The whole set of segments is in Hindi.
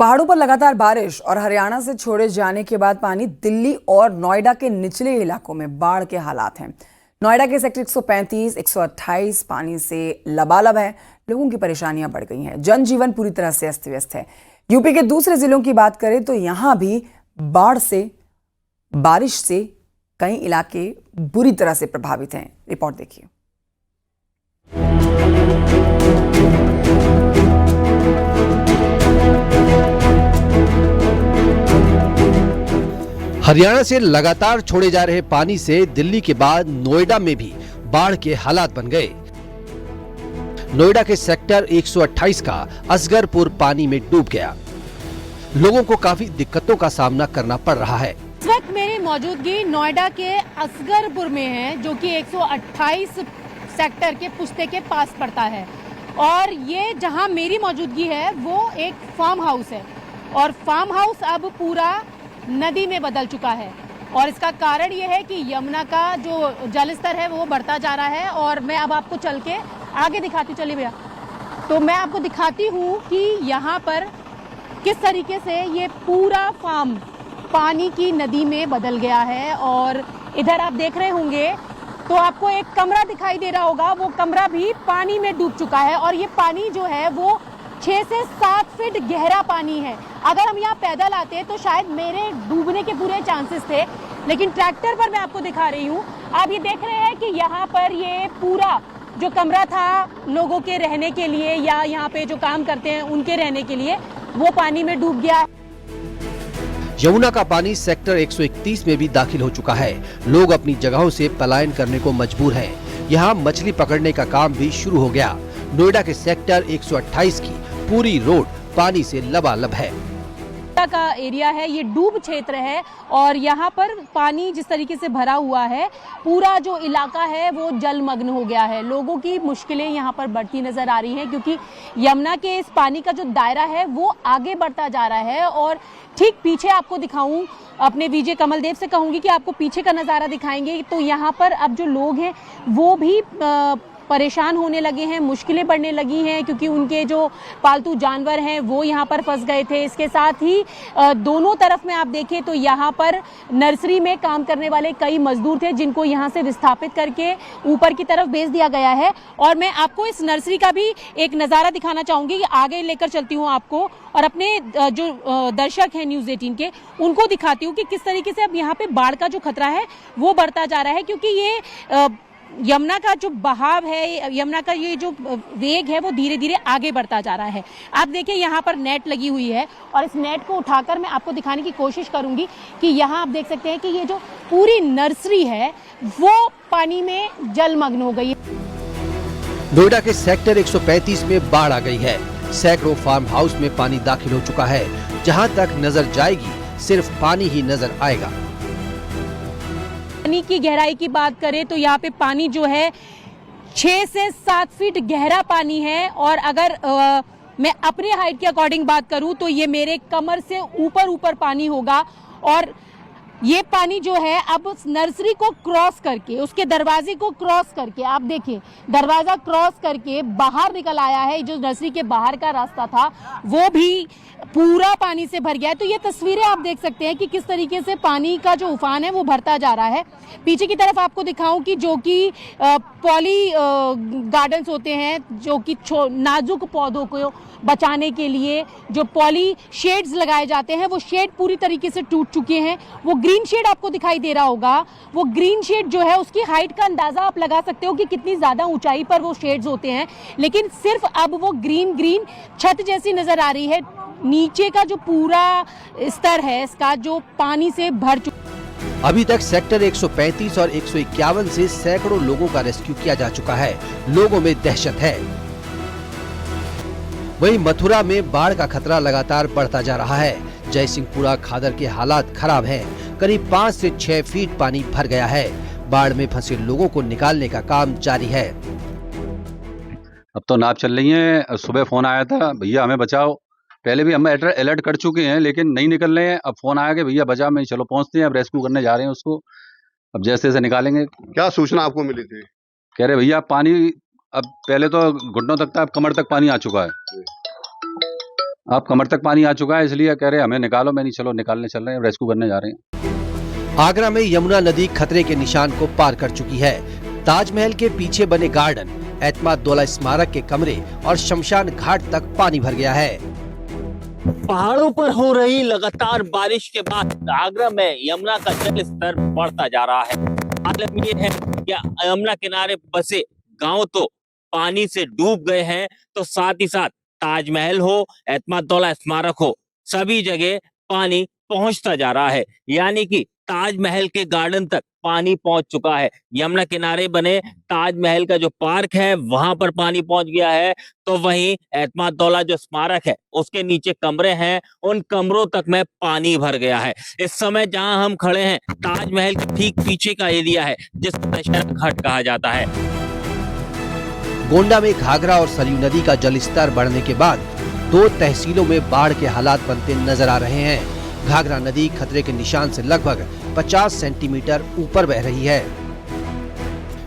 पहाड़ों पर लगातार बारिश और हरियाणा से छोड़े जाने के बाद पानी दिल्ली और नोएडा के निचले इलाकों में बाढ़ के हालात हैं। नोएडा के सेक्टर 135, 128 पानी से लबालब है। लोगों की परेशानियां बढ़ गई हैं। जनजीवन पूरी तरह से अस्त व्यस्त है। यूपी के दूसरे जिलों की बात करें तो यहां भी बारिश से कई इलाके बुरी तरह से प्रभावित हैं। रिपोर्ट देखिए। हरियाणा से लगातार छोड़े जा रहे पानी से दिल्ली के बाद नोएडा में भी बाढ़ के हालात बन गए। नोएडा के सेक्टर 128 का असगरपुर पानी में डूब गया। लोगों को काफी दिक्कतों का सामना करना पड़ रहा है। इस वक्त मेरी मौजूदगी नोएडा के असगरपुर में है, जो कि 128 सेक्टर के पुश्ते के पास पड़ता है। और ये जहां मेरी मौजूदगी है वो एक फार्म हाउस है, और फार्म हाउस अब पूरा नदी में बदल चुका है। और इसका कारण ये है कि यमुना का जो जल स्तर है वो बढ़ता जा रहा है। और मैं अब आपको चल के आगे दिखाती, चलिए भैया, तो मैं आपको दिखाती हूँ कि यहाँ पर किस तरीके से ये पूरा फार्म पानी की नदी में बदल गया है। और इधर आप देख रहे होंगे तो आपको एक कमरा दिखाई दे रहा होगा, वो कमरा भी पानी में डूब चुका है। और ये पानी जो है वो 6 से 7 फीट गहरा पानी है। अगर हम यहाँ पैदल आते तो शायद मेरे डूबने के पूरे चांसेस थे, लेकिन ट्रैक्टर पर मैं आपको दिखा रही हूँ। आप ये देख रहे हैं कि यहाँ पर ये पूरा जो कमरा था लोगों के रहने के लिए या यहाँ पे जो काम करते हैं उनके रहने के लिए, वो पानी में डूब गया। यमुना का पानी सेक्टर 131 में भी दाखिल हो चुका है। लोग अपनी जगहों से पलायन करने को मजबूर हैं। यहाँ मछली पकड़ने का काम भी शुरू हो गया। नोएडा के सेक्टर 128 की पूरी रोड पानी से लबालब है। का एरिया है, ये डूब क्षेत्र है, और यहाँ पर पानी जिस तरीके से भरा हुआ है, पूरा जो इलाका है वो जलमग्न हो गया है। लोगों की मुश्किलें यहाँ पर बढ़ती नजर आ रही हैं, क्योंकि यमुना के इस पानी का जो दायरा है वो आगे बढ़ता जा रहा है। और ठीक पीछे आपको दिखाऊं, अपने विजय कमलदेव से कहूंगी कि आपको पीछे का नज़ारा दिखाएंगे, तो यहाँ पर अब जो लोग हैं वो भी परेशान होने लगे हैं, मुश्किलें बढ़ने लगी हैं, क्योंकि उनके जो पालतू जानवर हैं वो यहाँ पर फंस गए थे। इसके साथ ही दोनों तरफ में आप देखें तो यहाँ पर नर्सरी में काम करने वाले कई मजदूर थे, जिनको यहाँ से विस्थापित करके ऊपर की तरफ भेज दिया गया है। और मैं आपको इस नर्सरी का भी एक नज़ारा दिखाना चाहूँगी, कि आगे लेकर चलती हूँ आपको, और अपने जो दर्शक हैं न्यूज़ 18 के, उनको दिखाती हूँ कि किस तरीके से अब यहाँ पे बाढ़ का जो खतरा है वो बढ़ता जा रहा है। क्योंकि ये यमुना का जो बहाव है, यमुना का ये जो वेग है वो धीरे धीरे आगे बढ़ता जा रहा है। आप देखिए यहाँ पर नेट लगी हुई है, और इस नेट को उठाकर मैं आपको दिखाने की कोशिश करूंगी कि यहाँ आप देख सकते हैं कि ये जो पूरी नर्सरी है वो पानी में जलमग्न हो गई है। नोएडा के सेक्टर 135 में बाढ़ आ गई है। सैकड़ों फार्म हाउस में पानी दाखिल हो चुका है। जहाँ तक नजर जाएगी सिर्फ पानी ही नजर आएगा। पानी की गहराई की बात करें तो यहाँ पे पानी जो है 6 से 7 फीट गहरा पानी है। और अगर मैं अपने हाइट के अकॉर्डिंग बात करूँ तो ये मेरे कमर से ऊपर पानी होगा। और ये पानी जो है अब उस नर्सरी को क्रॉस करके, उसके दरवाजे को क्रॉस करके, आप देखिए दरवाजा क्रॉस करके बाहर निकल आया है। जो नर्सरी के बाहर का रास्ता था वो भी पूरा पानी से भर गया है। तो ये तस्वीरें आप देख सकते हैं कि किस तरीके से पानी का जो उफान है वो भरता जा रहा है। पीछे की तरफ आपको दिखाऊं कि जो कि पॉली गार्डन्स होते हैं, जो कि नाजुक पौधों को बचाने के लिए जो पॉली शेड्स लगाए जाते हैं, वो शेड पूरी तरीके से टूट चुके हैं। वो ग्रीन शेड आपको दिखाई दे रहा होगा, वो ग्रीन शेड जो है उसकी हाइट का अंदाजा आप लगा सकते हो कि कितनी ज्यादा ऊंचाई पर वो शेड्स होते हैं। लेकिन सिर्फ अब वो ग्रीन छत जैसी नजर आ रही है। नीचे का जो पूरा स्तर है इसका, जो पानी से भर चुका। अभी तक सेक्टर 135 और 151 से सैकड़ों लोगों का रेस्क्यू किया जा चुका है। लोगों में दहशत है। वहीं मथुरा में बाढ़ का खतरा लगातार बढ़ता जा रहा है। जयसिंहपुरा खादर के हालात खराब हैं। करीब 5 से 6 फीट पानी भर गया है। बाढ़ में फंसे लोगों को निकालने का काम जारी है। अब तो नाव चल रही है। सुबह फोन आया था, भैया हमें बचाओ। पहले भी हम अलर्ट कर चुके हैं, लेकिन नहीं निकल रहे हैं। अब फोन आया कि भैया बचाओ, मैं चलो पहुंचते हैं, अब रेस्क्यू करने जा रहे हैं उसको। अब जैसे जैसे निकालेंगे। क्या सूचना आपको मिली थी? कह रहे भैया पानी अब पहले तो घुटनों तक था, अब कमर तक पानी आ चुका है। अब कमर तक पानी आ चुका है, इसलिए कह रहे हैं हमें निकालो। मैं नहीं, चलो निकालने चल रहे हैं, रेस्क्यू करने जा रहे हैं। आगरा में यमुना नदी खतरे के निशान को पार कर चुकी है। ताजमहल के पीछे बने गार्डन, एतमादुद्दौला स्मारक के कमरे और शमशान घाट तक पानी भर गया है। पहाड़ों पर हो रही लगातार बारिश के बाद आगरा में यमुना का जल स्तर बढ़ता जा रहा है। हालत ये है कि यमुना किनारे बसे गांव तो पानी से डूब गए हैं, तो साथ ही साथ ताजमहल हो, एतमादुद्दौला स्मारक हो, सभी जगह पानी पहुंचता जा रहा है। यानी कि ताजमहल के गार्डन तक पानी पहुंच चुका है। यमुना किनारे बने ताजमहल का जो पार्क है वहां पर पानी पहुंच गया है, तो वहीं एतमादुद्दौला जो स्मारक है उसके नीचे कमरे हैं, उन कमरों तक में पानी भर गया है। इस समय जहां हम खड़े हैं ताजमहल के ठीक पीछे का एरिया है जिसको दशहरा घाट कहा जाता है। गोंडा में घाघरा और सरयू नदी का जलस्तर बढ़ने के बाद 2 तहसीलों में बाढ़ के हालात बनते नजर आ रहे हैं। घाघरा नदी खतरे के निशान से लगभग 50 सेंटीमीटर ऊपर बह रही है।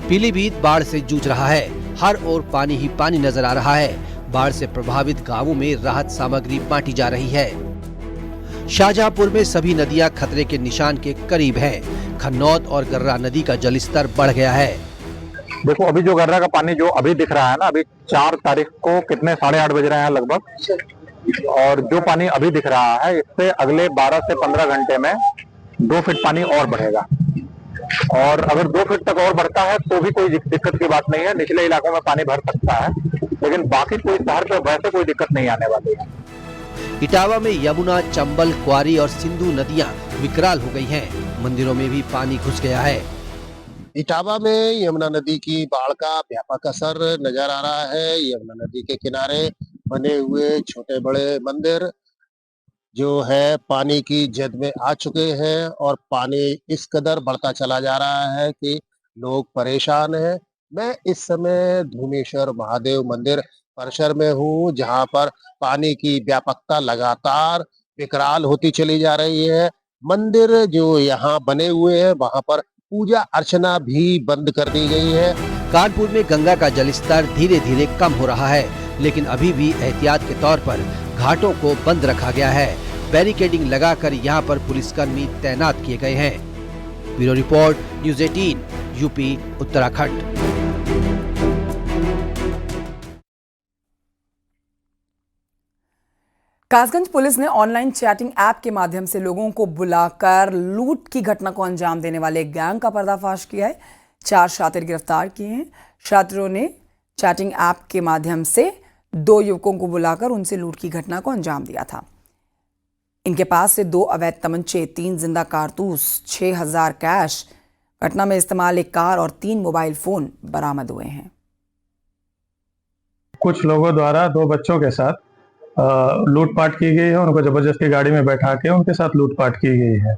पीलीभीत बाढ़ से जूझ रहा है, हर ओर पानी ही पानी नजर आ रहा है। बाढ़ से प्रभावित गांवों में राहत सामग्री बांटी जा रही है। शाहजहांपुर में सभी नदियां खतरे के निशान के करीब हैं। खन्नौद और गर्रा नदी का जलस्तर बढ़ गया है। देखो अभी जो गर्रा का पानी जो अभी दिख रहा है ना, अभी 4 तारीख को कितने 8:30 बज रहे हैं लगभग, और जो पानी अभी दिख रहा है इससे अगले 12 से 15 घंटे में 2 फीट पानी और बढ़ेगा। और अगर 2 फीट तक और बढ़ता है तो भी कोई दिक्कत की बात नहीं है, निचले इलाकों में पानी भर सकता है, लेकिन बाकी कोई शहर पे वैसे कोई दिक्कत नहीं आने वाली है। इटावा में यमुना, चंबल, क्वारी और सिंधु नदियां विकराल हो गई हैं। मंदिरों में भी पानी घुस गया है। इटावा में यमुना नदी की बाढ़ का व्यापक असर नजर आ रहा है। यमुना नदी के किनारे बने हुए छोटे बड़े मंदिर जो है पानी की जद में आ चुके हैं और पानी इस कदर बढ़ता चला जा रहा है कि लोग परेशान हैं। मैं इस समय धूमेश्वर महादेव मंदिर परिसर में हूँ, जहाँ पर पानी की व्यापकता लगातार विकराल होती चली जा रही है। मंदिर जो यहाँ बने हुए हैं वहां पर पूजा अर्चना भी बंद कर दी गई है। कानपुर में गंगा का जलस्तर धीरे धीरे कम हो रहा है, लेकिन अभी भी एहतियात के तौर पर घाटों को बंद रखा गया है। बैरिकेडिंग लगाकर यहां पर पुलिसकर्मी तैनात किए गए हैं। Bureau report, news 18, UP, Uttarakhand. Kasganj police ने ऑनलाइन चैटिंग ऐप के माध्यम से लोगों को बुलाकर लूट की घटना को अंजाम देने वाले गैंग का पर्दाफाश किया है। 4 शातिर गिरफ्तार किए हैं। छात्रों ने चैटिंग ऐप के माध्यम से 2 युवकों को बुलाकर उनसे लूट की घटना को अंजाम दिया था। इनके पास से 2 अवैध तमंचे, 3 जिंदा कारतूस, 6000 कैश, घटना में इस्तेमाल एक कार और 3 मोबाइल फोन बरामद हुए हैं। कुछ लोगों द्वारा 2 बच्चों के साथ लूटपाट की गई है। उनको जबरदस्ती गाड़ी में बैठा के उनके साथ लूटपाट की गई है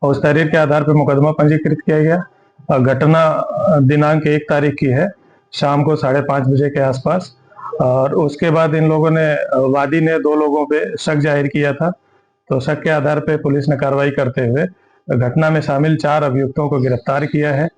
और उस तहरीर के आधार पर मुकदमा पंजीकृत किया गया। घटना दिनांक 1 तारीख की है, शाम को 5:30 बजे के आसपास। और उसके बाद इन लोगों ने, वादी ने 2 लोगों पे शक जाहिर किया था, तो शक के आधार पर पुलिस ने कार्रवाई करते हुए घटना में शामिल 4 अभियुक्तों को गिरफ्तार किया है।